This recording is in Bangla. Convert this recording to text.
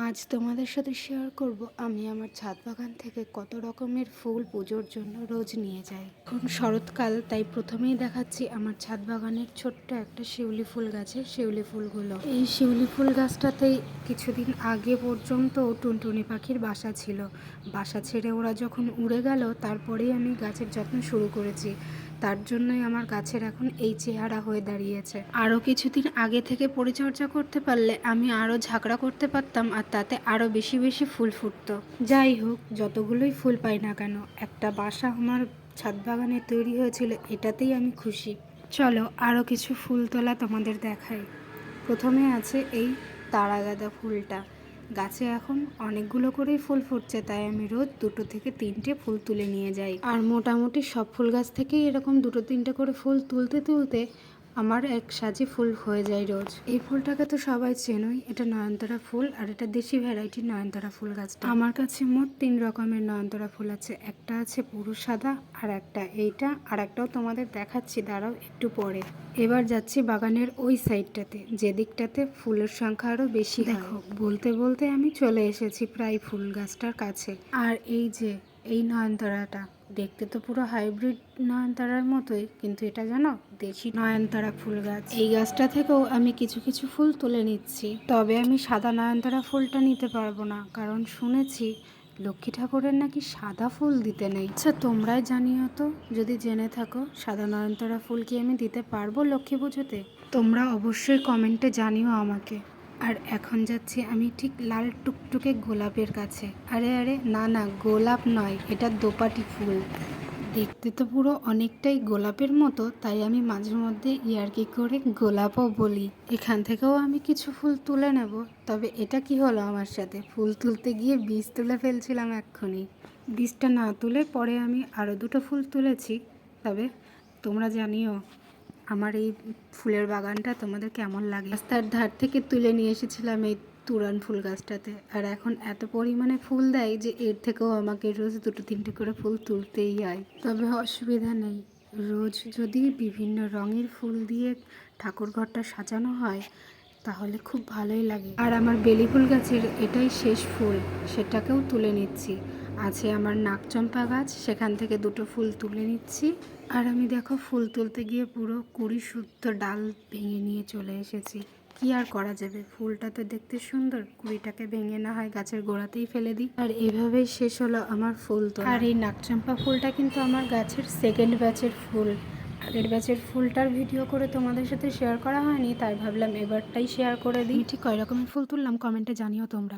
আজ তোমাদের সাথে শেয়ার করব আমি আমার ছাদ বাগান থেকে কত রকমের ফুল পুজোর জন্য রোজ নিয়ে যাই। এখন শরৎকাল, তাই প্রথমেই দেখাচ্ছি আমার ছাদ বাগানের ছোট্ট একটা শিউলি ফুল গাছে শিউলি ফুলগুলো। এই শিউলি ফুল গাছটাতেই কিছুদিন আগে পর্যন্ত টুনটুনি পাখির বাসা ছিল। বাসা ছেড়ে ওরা যখন উড়ে গেল তারপরেই আমি গাছের যত্ন শুরু করেছি। তার জন্যই আমার গাছের এখন এই চেহারা হয়ে দাঁড়িয়েছে। আরও কিছুদিন আগে থেকে পরিচর্যা করতে পারলে আমি আরও ঝাঁকড়া করতে পারতাম, আর তাতে আরও বেশি বেশি ফুল ফুটতো। যাই হোক, যতগুলোই ফুল পাই না কেন, একটা বাসা আমার ছাদ বাগানে তৈরি হয়েছিল, এটাতেই আমি খুশি। চলো আরও কিছু ফুল তোলা তোমাদের দেখাই। প্রথমে আছে এই তারা গাঁদা ফুলটা। গাছে এখন অনেকগুলো করেই ফুল ফুটছে, তাই আমি রোজ 2 থেকে 3টে ফুল তুলে নিয়ে যাই। আর মোটামুটি সব ফুল গাছ থেকেই এরকম 2-3টে করে ফুল তুলতে তুলতে আমার এক সাজি ফুল হয়ে যায় রোজ। এই ফুলটাকে তো সবাই চেনই, এটা নয়নতারা ফুল, আর এটা দেশি ভ্যারাইটির নয়নতারা ফুল গাছটা। আমার কাছে মোট 3 রকমের নয়নতারা ফুল আছে। একটা আছে পুরো সাদা, আর একটা এইটা, আর একটাও তোমাদের দেখাচ্ছি, দাঁড়াও একটু পরে। এবার যাচ্ছি বাগানের ওই সাইডটাতে, যে দিকটাতে ফুলের সংখ্যা আরও বেশি। দেখো, বলতে বলতে আমি চলে এসেছি প্রায় ফুল গাছটার কাছে। আর এই যে এই নয়নতারাটা দেখতে তো পুরো হাইব্রিড নয়নতারার মতোই, কিন্তু এটা জানো দেশি নয়নতারা ফুল গাছ। এই গাছটা থেকেও আমি কিছু কিছু ফুল তুলে নিচ্ছি, তবে আমি সাদা নয়নতারা ফুলটা নিতে পারবো না, কারণ শুনেছি লক্ষ্মী ঠাকুরের নাকি সাদা ফুল দিতে নেই। আচ্ছা, তোমরাই জানিও তো, যদি জেনে থাকো সাদা নয়নতারা ফুল কি আমি দিতে পারবো লক্ষ্মী পুজোতে? তোমরা অবশ্যই কমেন্টে জানিও আমাকে। আর এখন যাচ্ছি আমি ঠিক লাল টুকটুকে গোলাপের কাছে। আরে আরে, না না, গোলাপ নয়, এটা দোপাটি ফুল। দেখতে তো পুরো অনেকটাই গোলাপের মতো, তাই আমি মাঝে মধ্যে ইয়ার্কি করে গোলাপও বলি। এখান থেকেও আমি কিছু ফুল তুলে নেব। তবে এটা কি হলো আমার সাথে, ফুল তুলতে গিয়ে বীজ তুলে ফেলছিলাম এক্ষুনি। বীজটা না তুলে পরে আমি আরও 2টো ফুল তুলেছি। তবে তোমরা জানিও আমার এই ফুলের বাগানটা তোমাদের কেমন লাগে। রাস্তার ধার থেকে তুলে নিয়ে এসেছিলাম এই তুরান ফুল গাছটাতে, আর এখন এত পরিমাণে ফুল দেয় যে এর থেকেও আমাকে রোজ 2-3টে করে ফুল তুলতেই হয়। তবে অসুবিধা নেই, রোজ যদি বিভিন্ন রঙের ফুল দিয়ে ঠাকুর ঘরটা সাজানো হয় তাহলে খুব ভালোই লাগে। আর আমার বেলি ফুল গাছের এটাই শেষ ফুল, সেটাকেও তুলে নিচ্ছি। আছে আমার নাকচম্পা গাছ, সেখান থেকে 2টো ফুল তুলে নিচ্ছি। আর আমি দেখো ফুল তুলতে গিয়ে পুরো 20 শুদ্ধ ডাল ভেঙে নিয়ে চলে এসেছি। কি আর করা যাবে, ফুলটা তো দেখতে সুন্দর, 20টাকে ভেঙে না হয় গাছের গোড়াতেই ফেলে দিই। আর এভাবেই শেষ হলো আমার ফুল তোলা। আর এই নাকচম্পা ফুলটা কিন্তু আমার গাছের সেকেন্ড ব্যাচের ফুল। আগের ব্যাচের ফুলটার ভিডিও করে তোমাদের সাথে শেয়ার করা হয়নি, তাই ভাবলাম এবারটাই শেয়ার করে দিই। ঠিক কয় রকমের ফুল তুললাম কমেন্টে জানিও তোমরা।